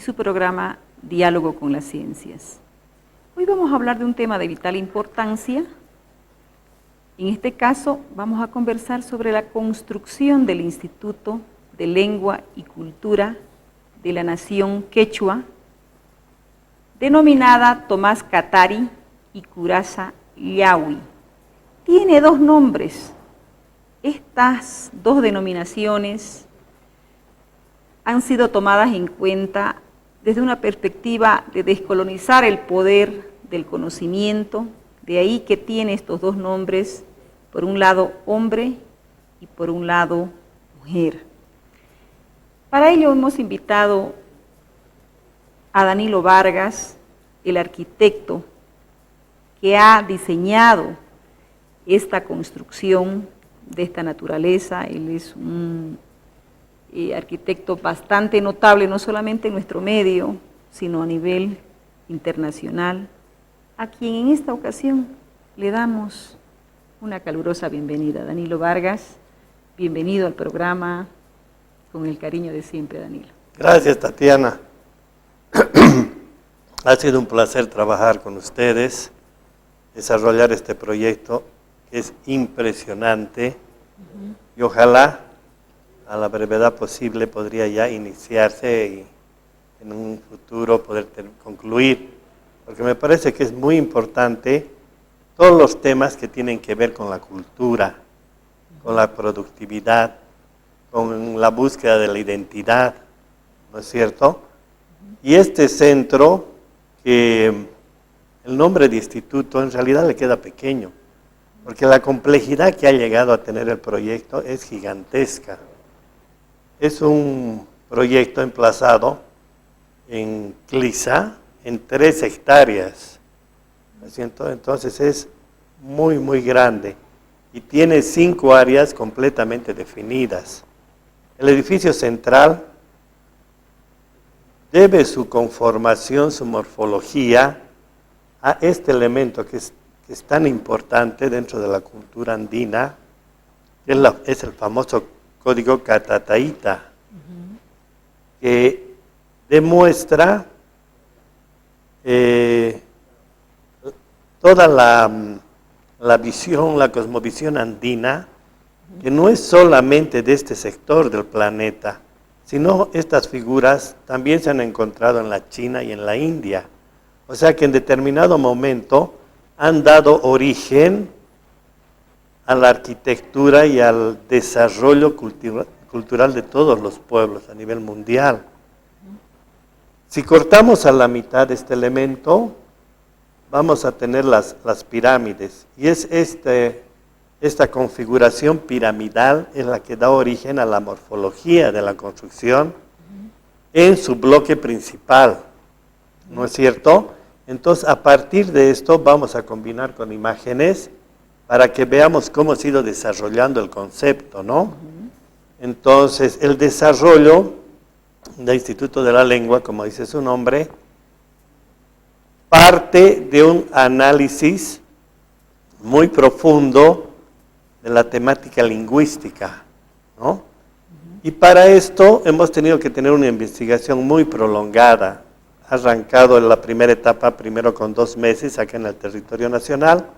su programa Diálogo con las Ciencias. Hoy vamos a hablar de un tema de vital importancia. En este caso vamos a conversar sobre la construcción del Instituto de Lengua y Cultura de la Nación Quechua, denominada Tomás Katari y Curaza Llahui. Tiene dos nombres. Estas dos denominaciones han sido tomadas en cuenta desde una perspectiva de descolonizar el poder del conocimiento, de ahí que tiene estos dos nombres, por un lado hombre y por un lado mujer. Para ello hemos invitado a Danilo Vargas, el arquitecto que ha diseñado esta construcción de esta naturaleza. Él es un arquitecto bastante notable, no solamente en nuestro medio, sino a nivel internacional, a quien en esta ocasión le damos una calurosa bienvenida. Danilo Vargas, bienvenido al programa, con el cariño de siempre, Danilo. Gracias, Tatiana. Ha sido un placer trabajar con ustedes, desarrollar este proyecto que es impresionante y ojalá a la brevedad posible podría ya iniciarse y en un futuro poder concluir, porque me parece que es muy importante todos los temas que tienen que ver con la cultura, con la productividad, con la búsqueda de la identidad, ¿no es cierto? Y este centro, que el nombre de instituto en realidad le queda pequeño, porque la complejidad que ha llegado a tener el proyecto es gigantesca. Es un proyecto emplazado en Clisa, en 3 hectáreas, ¿no es cierto? Entonces es muy, muy grande y tiene 5 áreas completamente definidas. El edificio central debe su conformación, su morfología a este elemento que es tan importante dentro de la cultura andina, que es el famoso código Catataíta, que demuestra toda la visión, la cosmovisión andina, que no es solamente de este sector del planeta, sino estas figuras también se han encontrado en la China y en la India. O sea que en determinado momento han dado origen a la arquitectura y al desarrollo cultural de todos los pueblos a nivel mundial. Si cortamos a la mitad este elemento, vamos a tener las pirámides, y es esta configuración piramidal es la que da origen a la morfología de la construcción en su bloque principal, ¿no es cierto? Entonces, a partir de esto vamos a combinar con imágenes para que veamos cómo ha sido desarrollando el concepto, ¿no? Entonces, el desarrollo del Instituto de la Lengua, como dice su nombre, parte de un análisis muy profundo de la temática lingüística, ¿no? Y para esto hemos tenido que tener una investigación muy prolongada. Ha arrancado en la primera etapa, primero con 2 meses acá en el territorio nacional,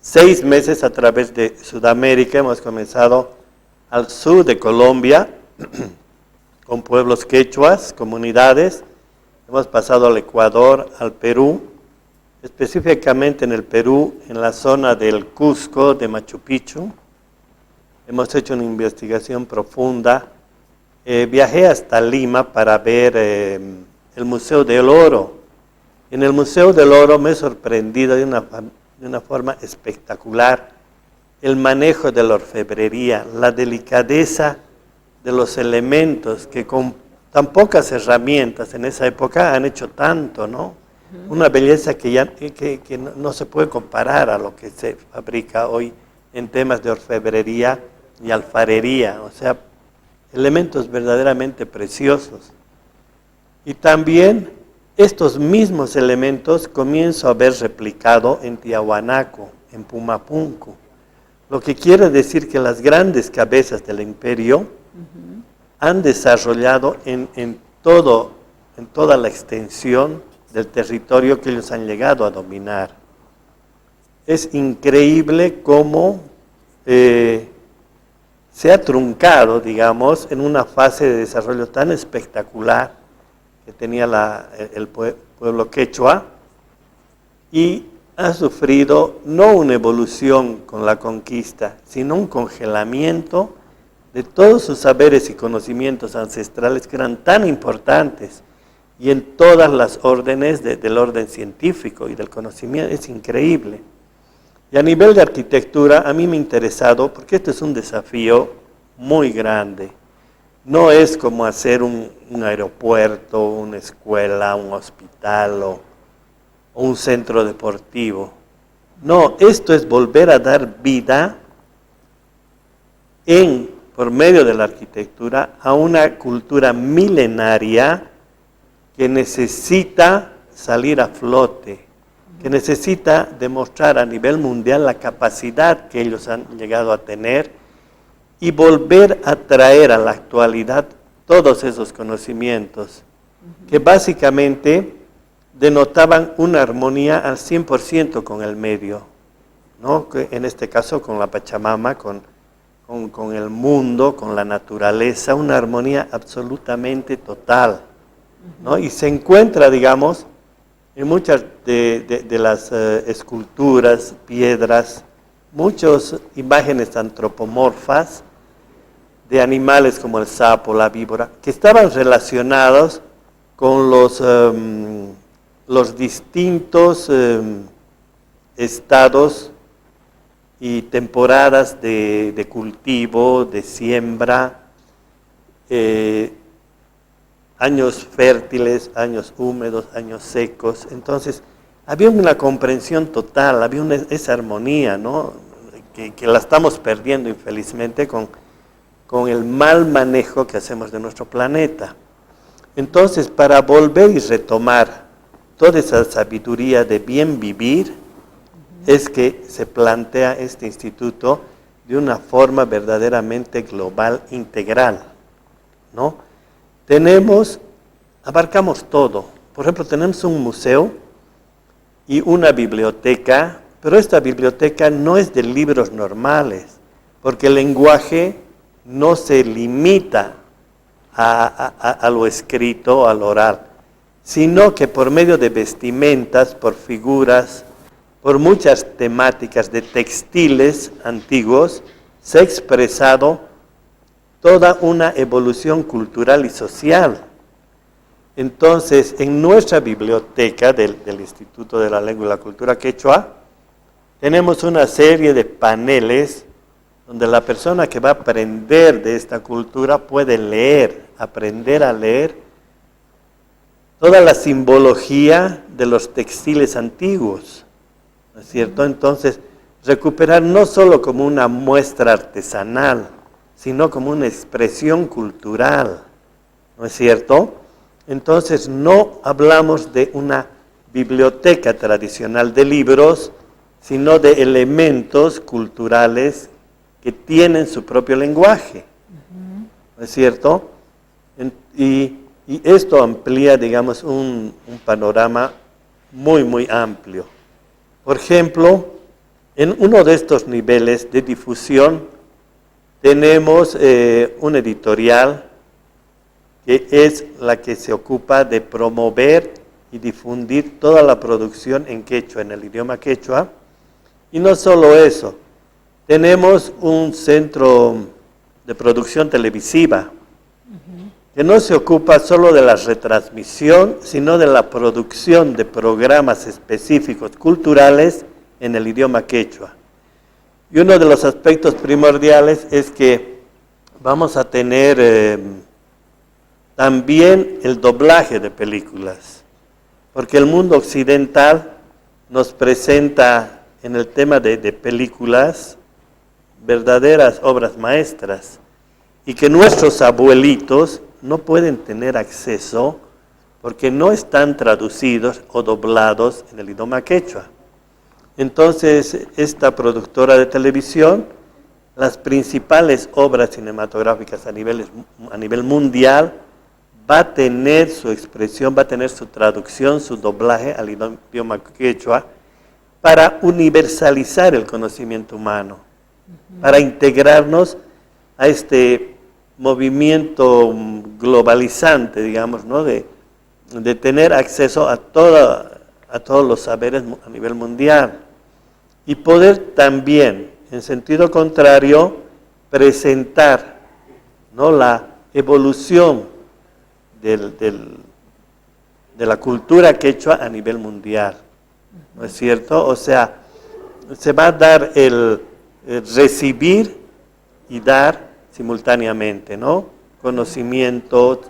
6 meses a través de Sudamérica. Hemos comenzado al sur de Colombia, con pueblos quechuas, comunidades. Hemos pasado al Ecuador, al Perú, específicamente en el Perú, en la zona del Cusco, de Machu Picchu. Hemos hecho una investigación profunda. Viajé hasta Lima para ver el Museo del Oro. En el Museo del Oro me he sorprendido de una forma espectacular el manejo de la orfebrería, la delicadeza de los elementos que con tan pocas herramientas en esa época han hecho tanto, ¿no? Una belleza que no se puede comparar a lo que se fabrica hoy en temas de orfebrería y alfarería, o sea, elementos verdaderamente preciosos. Y también estos mismos elementos comienzo a ver replicado en Tiahuanaco, en Pumapunku, lo que quiere decir que las grandes cabezas del imperio han desarrollado en todo en toda la extensión del territorio que ellos han llegado a dominar. Es increíble cómo se ha truncado, digamos, en una fase de desarrollo tan espectacular que tenía el pueblo quechua, y ha sufrido no una evolución con la conquista, sino un congelamiento de todos sus saberes y conocimientos ancestrales que eran tan importantes, y en todas las órdenes del orden científico y del conocimiento. Es increíble. Y a nivel de arquitectura, a mí me ha interesado, porque este es un desafío muy grande. No es como hacer un aeropuerto, una escuela, un hospital o un centro deportivo. No, esto es volver a dar vida por medio de la arquitectura a una cultura milenaria que necesita salir a flote, que necesita demostrar a nivel mundial la capacidad que ellos han llegado a tener y volver a traer a la actualidad todos esos conocimientos que básicamente denotaban una armonía al 100% con el medio, ¿no? En este caso con la Pachamama, con el mundo, con la naturaleza, una armonía absolutamente total, ¿no? Y se encuentra, digamos, en muchas de las esculturas, piedras, muchas imágenes antropomorfas de animales como el sapo, la víbora, que estaban relacionados con los distintos estados y temporadas de cultivo, de siembra, años fértiles, años húmedos, años secos. Entonces, había una comprensión total, había esa armonía, ¿no? que la estamos perdiendo infelizmente con el mal manejo que hacemos de nuestro planeta. Entonces, para volver y retomar toda esa sabiduría de bien vivir, es que se plantea este instituto de una forma verdaderamente global, integral, ¿no? Abarcamos todo. Por ejemplo, tenemos un museo y una biblioteca, pero esta biblioteca no es de libros normales, porque el lenguaje no se limita a lo escrito, al oral, sino que por medio de vestimentas, por figuras, por muchas temáticas de textiles antiguos, se ha expresado toda una evolución cultural y social. Entonces, en nuestra biblioteca del Instituto de la Lengua y la Cultura Quechua, tenemos una serie de paneles donde la persona que va a aprender de esta cultura puede leer, aprender a leer toda la simbología de los textiles antiguos, ¿no es cierto? Entonces, recuperar no solo como una muestra artesanal, sino como una expresión cultural, ¿no es cierto? Entonces, no hablamos de una biblioteca tradicional de libros, sino de elementos culturales que tienen su propio lenguaje, ¿no es cierto? Y esto amplía, digamos, un panorama muy, muy amplio. Por ejemplo, en uno de estos niveles de difusión tenemos una editorial que es la que se ocupa de promover y difundir toda la producción en quechua, en el idioma quechua. Y no solo eso, tenemos un centro de producción televisiva que no se ocupa solo de la retransmisión, sino de la producción de programas específicos culturales en el idioma quechua. Y uno de los aspectos primordiales es que vamos a tener también el doblaje de películas, porque el mundo occidental nos presenta en el tema de películas verdaderas obras maestras, y que nuestros abuelitos no pueden tener acceso porque no están traducidos o doblados en el idioma quechua. Entonces, esta productora de televisión, las principales obras cinematográficas a nivel mundial, va a tener su expresión, va a tener su traducción, su doblaje al idioma quechua para universalizar el conocimiento humano, para integrarnos a este movimiento globalizante, digamos, ¿no? de tener acceso a todos los saberes a nivel mundial y poder también, en sentido contrario, presentar, ¿no? la evolución de la cultura quechua a nivel mundial, ¿no es cierto? O sea, se va a dar el recibir y dar simultáneamente, ¿no? Conocimientos,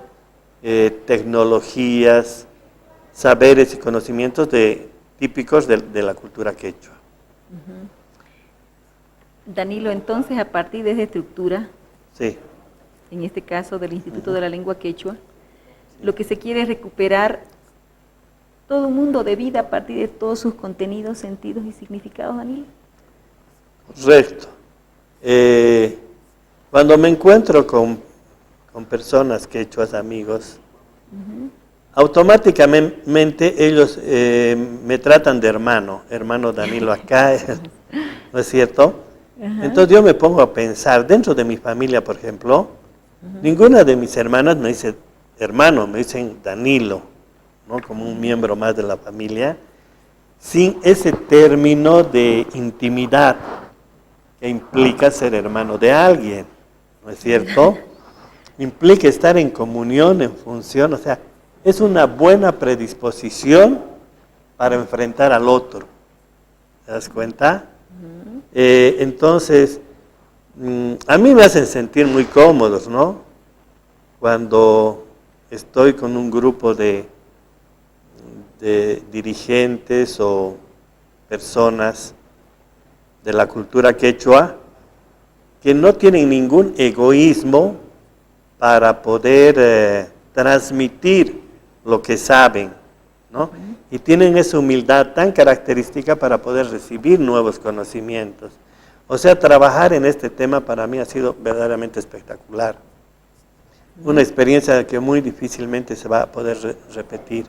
tecnologías, saberes y conocimientos típicos de la cultura quechua. Danilo, entonces, a partir de esa estructura, Sí. en este caso del Instituto de la Lengua Quechua, lo que se quiere es recuperar todo un mundo de vida a partir de todos sus contenidos, sentidos y significados, Danilo. Correcto. Cuando me encuentro con personas quechuas, amigos, automáticamente ellos me tratan de hermano Danilo acá, ¿no es cierto? Entonces yo me pongo a pensar, dentro de mi familia, por ejemplo, ninguna de mis hermanas me dice hermano, me dicen Danilo, ¿no? Como un miembro más de la familia, sin ese término de intimidad que implica ser hermano de alguien, ¿no es cierto? Implica estar en comunión, en función, o sea, es una buena predisposición para enfrentar al otro. ¿Te das cuenta? Entonces, a mí me hacen sentir muy cómodos, ¿no? Cuando estoy con un grupo de dirigentes o personas de la cultura quechua que no tienen ningún egoísmo para poder transmitir lo que saben, ¿no? Y tienen esa humildad tan característica para poder recibir nuevos conocimientos. O sea, trabajar en este tema para mí ha sido verdaderamente espectacular. Una experiencia que muy difícilmente se va a poder repetir.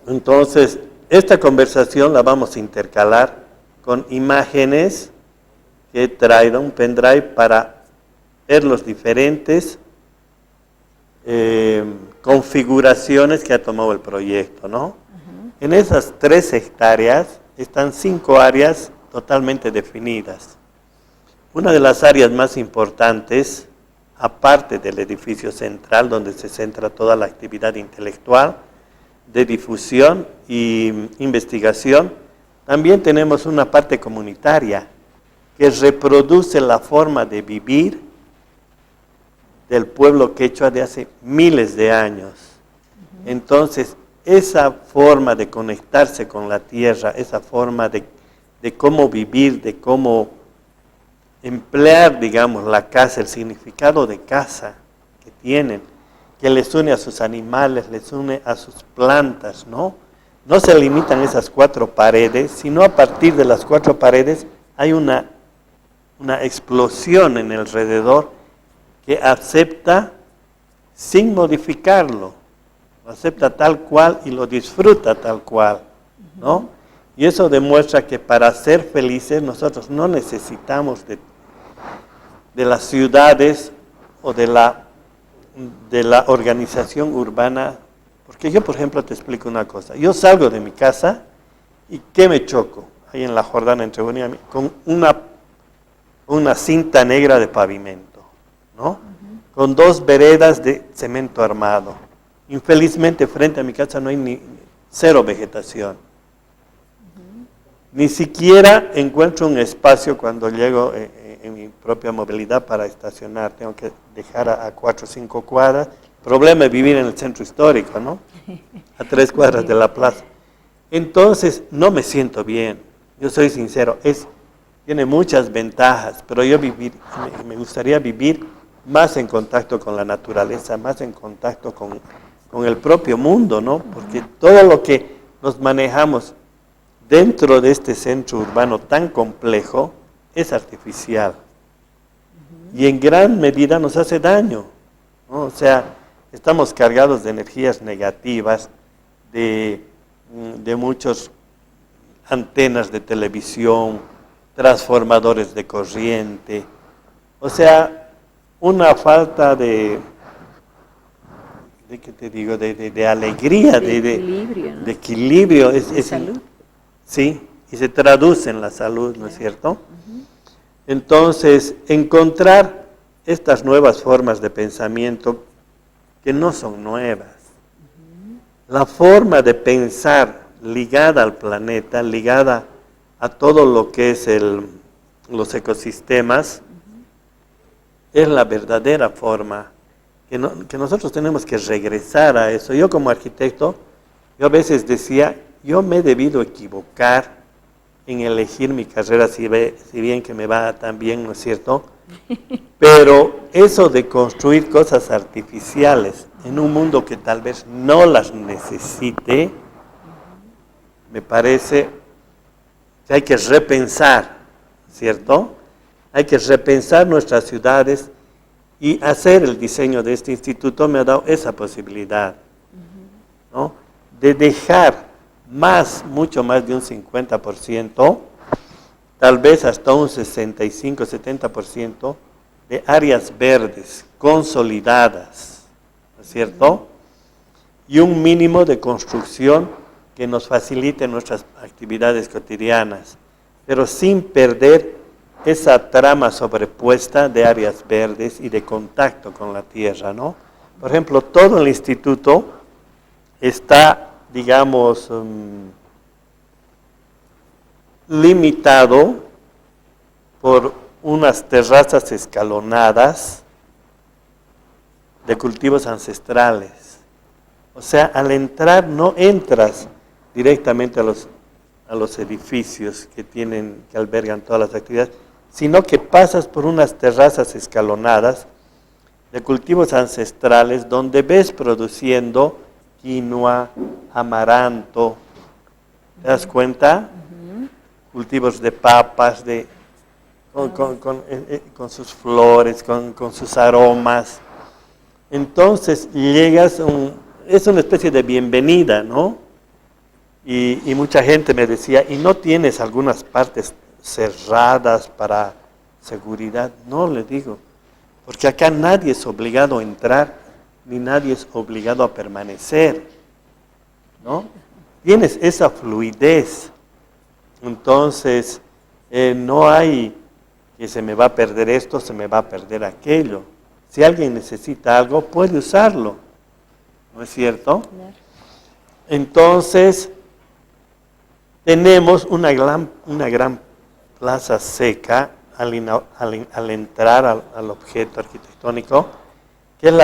Entonces, esta conversación la vamos a intercalar con imágenes que he traído, un pendrive para ver los diferentes configuraciones que ha tomado el proyecto, ¿no? En esas 3 hectáreas están 5 áreas totalmente definidas. Una de las áreas más importantes, aparte del edificio central, donde se centra toda la actividad intelectual, de difusión y investigación, también tenemos una parte comunitaria que reproduce la forma de vivir del pueblo quechua de hace miles de años. Entonces, esa forma de conectarse con la tierra, esa forma de cómo vivir, de cómo emplear, digamos, la casa, el significado de casa que tienen, que les une a sus animales, les une a sus plantas, ¿no? No se limitan esas 4 paredes, sino a partir de las 4 paredes hay una explosión en el alrededor que acepta sin modificarlo, lo acepta tal cual y lo disfruta tal cual, ¿no? Y eso demuestra que para ser felices nosotros no necesitamos de las ciudades o de la organización urbana, porque yo, por ejemplo, te explico una cosa. Yo salgo de mi casa y ¿qué me choco? Ahí en la Jordana, entre Bonilla, con una cinta negra de pavimento, ¿no? Con 2 veredas de cemento armado. Infelizmente, frente a mi casa no hay cero vegetación. Ni siquiera encuentro un espacio cuando llego en mi propia movilidad para estacionar. Tengo que dejar a 4 o 5 cuadras. El problema es vivir en el centro histórico, ¿no? A 3 cuadras de la plaza. Entonces, no me siento bien. Yo soy sincero. Tiene muchas ventajas, pero me gustaría vivir más en contacto con la naturaleza, más en contacto con el propio mundo, ¿no? Porque todo lo que nos manejamos dentro de este centro urbano tan complejo es artificial y en gran medida nos hace daño, ¿no? O sea, estamos cargados de energías negativas, de muchas antenas de televisión, transformadores de corriente, o sea, una falta ¿qué te digo? De alegría, de equilibrio, ¿no? de equilibrio. De salud. Sí, y se traduce en la salud, ¿no es cierto? Entonces, encontrar estas nuevas formas de pensamiento que no son nuevas. La forma de pensar ligada al planeta, ligada a todo lo que es los ecosistemas, es la verdadera forma que nosotros tenemos que regresar a eso. Yo como arquitecto, yo a veces decía, yo me he debido equivocar en elegir mi carrera, si bien que me va tan bien, ¿no es cierto? Pero eso de construir cosas artificiales en un mundo que tal vez no las necesite, me parece que hay que repensar, ¿cierto? Hay que repensar nuestras ciudades, y hacer el diseño de este instituto me ha dado esa posibilidad, ¿no? De dejar mucho más de un 50%, tal vez hasta un 65-70% de áreas verdes consolidadas, ¿no es cierto? Y un mínimo de construcción que nos facilite nuestras actividades cotidianas, pero sin perder esa trama sobrepuesta de áreas verdes y de contacto con la tierra, ¿no? Por ejemplo, todo el instituto está, digamos, limitado por unas terrazas escalonadas de cultivos ancestrales. O sea, al entrar no entras directamente a los edificios que albergan todas las actividades, sino que pasas por unas terrazas escalonadas de cultivos ancestrales donde ves produciendo quinoa, amaranto, ¿te das cuenta? Cultivos de papas, con sus flores, con sus aromas. Entonces llegas, es una especie de bienvenida, ¿no? Y mucha gente me decía, ¿y no tienes algunas partes cerradas para seguridad? No, le digo, porque acá nadie es obligado a entrar, ni nadie es obligado a permanecer, ¿no? Tienes esa fluidez, entonces no hay que se me va a perder esto, se me va a perder aquello. Si alguien necesita algo, puede usarlo, ¿no es cierto? Entonces, tenemos una gran plaza seca al entrar al objeto arquitectónico, que es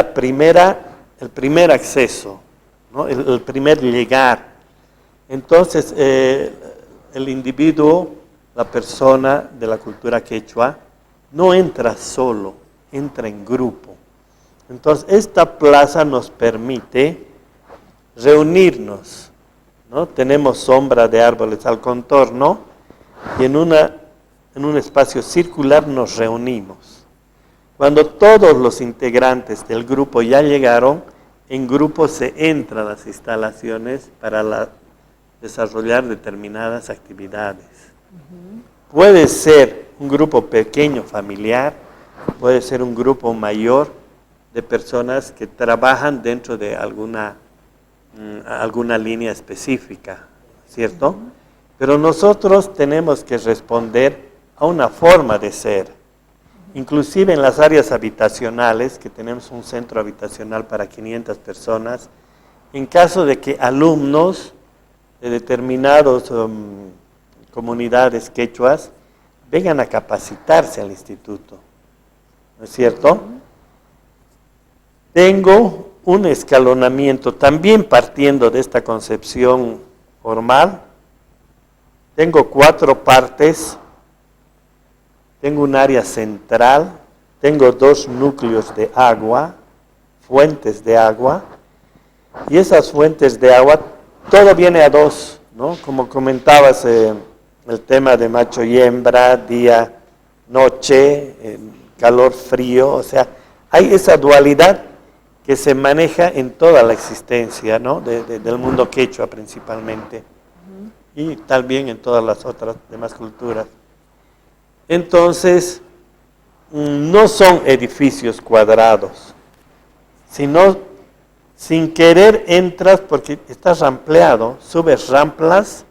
el primer acceso, ¿no? el primer llegar. Entonces, el individuo, la persona de la cultura quechua, no entra solo, entra en grupo. Entonces, esta plaza nos permite reunirnos, ¿no? Tenemos sombra de árboles al contorno y en un espacio circular nos reunimos. Cuando todos los integrantes del grupo ya llegaron, en grupo se entra a las instalaciones para desarrollar determinadas actividades. Puede ser un grupo pequeño familiar, puede ser un grupo mayor de personas que trabajan dentro de alguna línea específica, ¿cierto? Pero nosotros tenemos que responder a una forma de ser. Inclusive en las áreas habitacionales, que tenemos un centro habitacional para 500 personas, en caso de que alumnos de determinadas comunidades quechuas vengan a capacitarse al instituto, ¿no es cierto? Tengo un escalonamiento, también partiendo de esta concepción formal. Tengo 4 partes, tengo un área central, tengo 2 núcleos de agua, fuentes de agua, y esas fuentes de agua, todo viene a 2, ¿no? Como comentabas, el tema de macho y hembra, día, noche, calor, frío, o sea, hay esa dualidad que se maneja en toda la existencia, ¿no? Del mundo quechua principalmente, y también en todas las otras demás culturas. Entonces, no son edificios cuadrados, sino sin querer entras porque estás rampleado, subes ramplas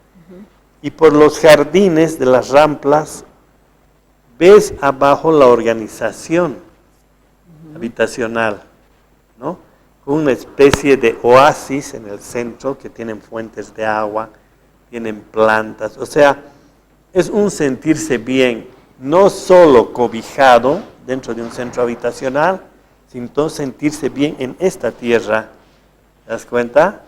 y por los jardines de las ramplas ves abajo la organización habitacional, ¿no? Con una especie de oasis en el centro que tienen fuentes de agua, tienen plantas, o sea, es un sentirse bien, no solo cobijado dentro de un centro habitacional, sino sentirse bien en esta tierra. ¿Te das cuenta?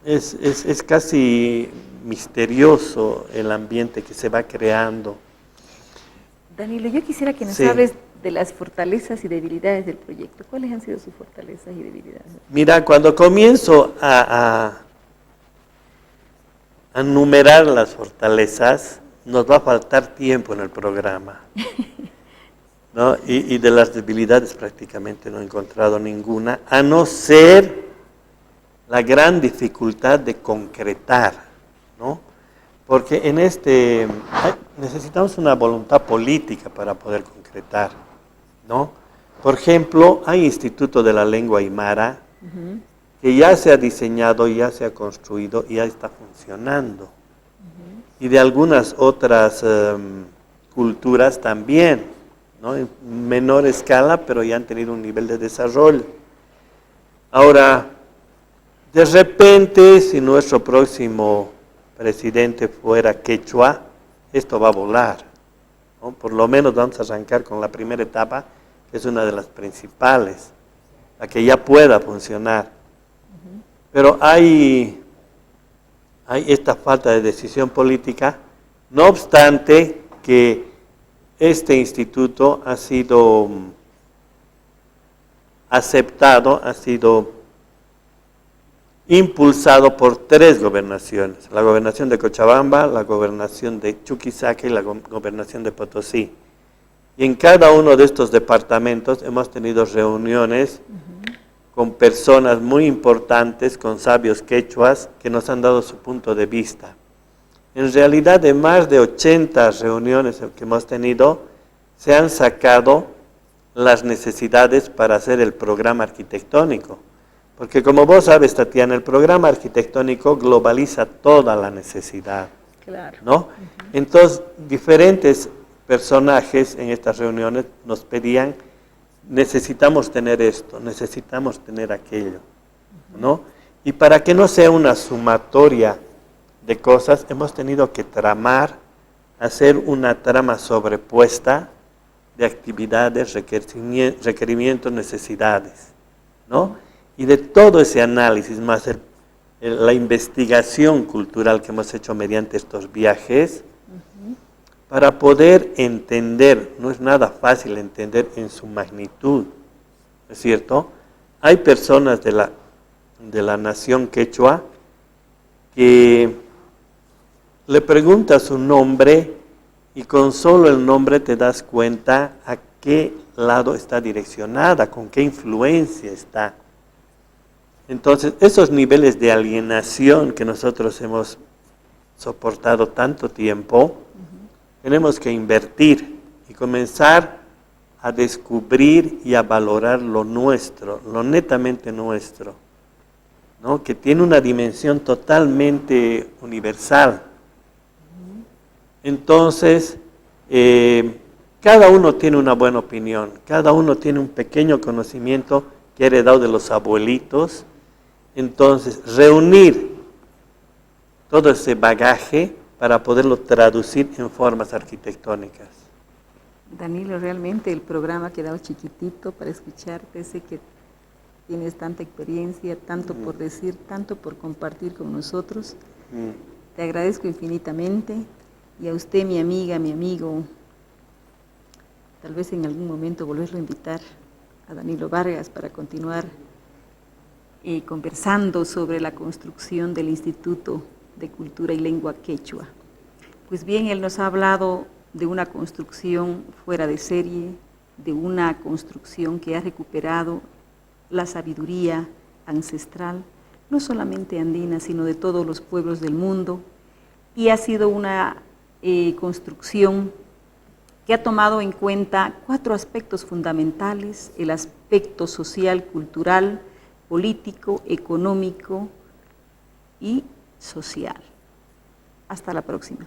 Es casi misterioso el ambiente que se va creando. Danilo, yo quisiera que nos Sí. hables de las fortalezas y debilidades del proyecto. ¿Cuáles han sido sus fortalezas y debilidades? Mira, cuando comienzo a numerar las fortalezas, nos va a faltar tiempo en el programa, ¿no? Y de las debilidades prácticamente no he encontrado ninguna, a no ser la gran dificultad de concretar, ¿no? Porque necesitamos una voluntad política para poder concretar, ¿no? Por ejemplo, hay Instituto de la Lengua Aymara, que ya se ha diseñado, ya se ha construido y ya está funcionando. Y de algunas otras culturas también, ¿no? En menor escala, pero ya han tenido un nivel de desarrollo. Ahora, de repente, si nuestro próximo presidente fuera quechua, esto va a volar, ¿no? Por lo menos vamos a arrancar con la primera etapa, que es una de las principales, la que ya pueda funcionar. Pero hay esta falta de decisión política, no obstante que este instituto ha sido aceptado, ha sido impulsado por 3 gobernaciones, la gobernación de Cochabamba, la gobernación de Chuquisaca y la gobernación de Potosí. Y en cada uno de estos departamentos hemos tenido reuniones con personas muy importantes, con sabios quechuas, que nos han dado su punto de vista. En realidad, de más de 80 reuniones que hemos tenido, se han sacado las necesidades para hacer el programa arquitectónico. Porque como vos sabes, Tatiana, el programa arquitectónico globaliza toda la necesidad, Claro. ¿no? Entonces, diferentes personajes en estas reuniones nos pedían: necesitamos tener esto, necesitamos tener aquello, ¿no? Y para que no sea una sumatoria de cosas, hemos tenido que tramar, hacer una trama sobrepuesta de actividades, requerimientos, necesidades, ¿no? Y de todo ese análisis, más la investigación cultural que hemos hecho mediante estos viajes, para poder entender, no es nada fácil entender en su magnitud, ¿es cierto? Hay personas de la nación quechua que le preguntas su nombre y con solo el nombre te das cuenta a qué lado está direccionada, con qué influencia está. Entonces, esos niveles de alienación que nosotros hemos soportado tanto tiempo, tenemos que invertir y comenzar a descubrir y a valorar lo nuestro, lo netamente nuestro, ¿no? Que tiene una dimensión totalmente universal. Entonces, cada uno tiene una buena opinión, cada uno tiene un pequeño conocimiento que ha heredado de los abuelitos. Entonces, reunir todo ese bagaje para poderlo traducir en formas arquitectónicas. Danilo, realmente el programa ha quedado chiquitito para escucharte. Sé que tienes tanta experiencia, tanto por decir, tanto por compartir con nosotros. Te agradezco infinitamente. Y a usted, mi amiga, mi amigo, tal vez en algún momento volverlo a invitar a Danilo Vargas para continuar conversando sobre la construcción del Instituto de Cultura y Lengua Quechua. Pues bien, él nos ha hablado de una construcción fuera de serie, de una construcción que ha recuperado la sabiduría ancestral, no solamente andina, sino de todos los pueblos del mundo, y ha sido una construcción que ha tomado en cuenta 4 aspectos fundamentales: el aspecto social, cultural, político, económico y social. Hasta la próxima.